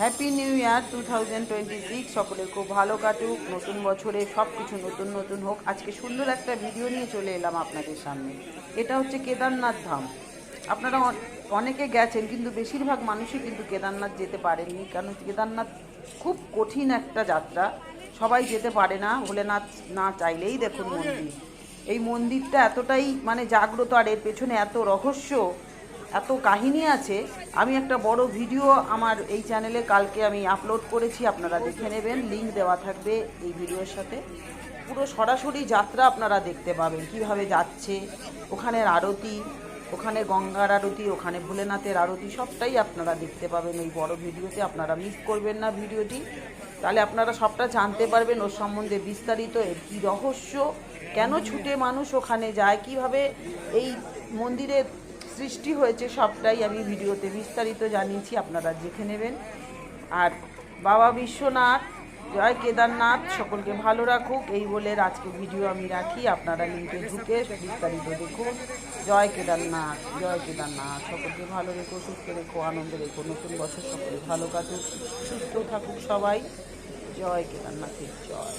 Happy new year 2026। সকলের খুব ভালো কাটুক, নতুন বছরে সব কিছু নতুন নতুন হোক। আজকে সুন্দর একটা ভিডিও নিয়ে চলে এলাম আপনাদের সামনে। এটা হচ্ছে কেদারনাথ ধাম। আপনারা অনেকে গেছেন, কিন্তু বেশিরভাগ মানুষই কিন্তু কেদারনাথ যেতে পারেননি, কারণ কেদারনাথ খুব কঠিন একটা যাত্রা। সবাই যেতে পারে না, ভোলেনাথ না চাইলেই। দেখুন মন্দির, এই মন্দিরটা এতটাই জাগ্রত, আর এর পেছনে এত রহস্য, এত কাহিনী আছে। আমি একটা বড় ভিডিও আমার এই চ্যানেলে কালকে আমি আপলোড করেছি, আপনারা দেখে নেবেন, লিংক দেওয়া থাকবে এই ভিডিওর সাথে। পুরো সরাসরি যাত্রা আপনারা দেখতে পাবেন, কিভাবে যাচ্ছে, ওখানের আরতি, ওখানে গঙ্গার আরতি, ওখানে ভোলেনাথের আরতি, সবটাই আপনারা দেখতে পাবেন এই বড় ভিডিওতে। আপনারা মিস করবেন না ভিডিওটি, তাহলে আপনারা সবটা জানতে পারবেন ওর সম্বন্ধে বিস্তারিত, এর কী রহস্য, কেন ছুটে মানুষ ওখানে যায়, কিভাবে এই মন্দিরের সৃষ্টি হয়েছে, সবটাই আমি ভিডিওতে বিস্তারিত জানিয়েছি, আপনারা দেখে নেবেন। আর বাবা বিশ্বনাথ, জয় কেদারনাথ, সকলকে ভালো রাখুক, এই বলে আজকে ভিডিও আমি রাখি। আপনারা লিঙ্কে ঢুকে বিস্তারিত দেখুন। জয় কেদারনাথ, জয় কেদারনাথ, সকলকে ভালো রেখো, সুস্থ রেখো, আনন্দে রেখো। নতুন বছর সকলে ভালো কাটুক, সুস্থ থাকুক সবাই। জয় কেদারনাথের জয়।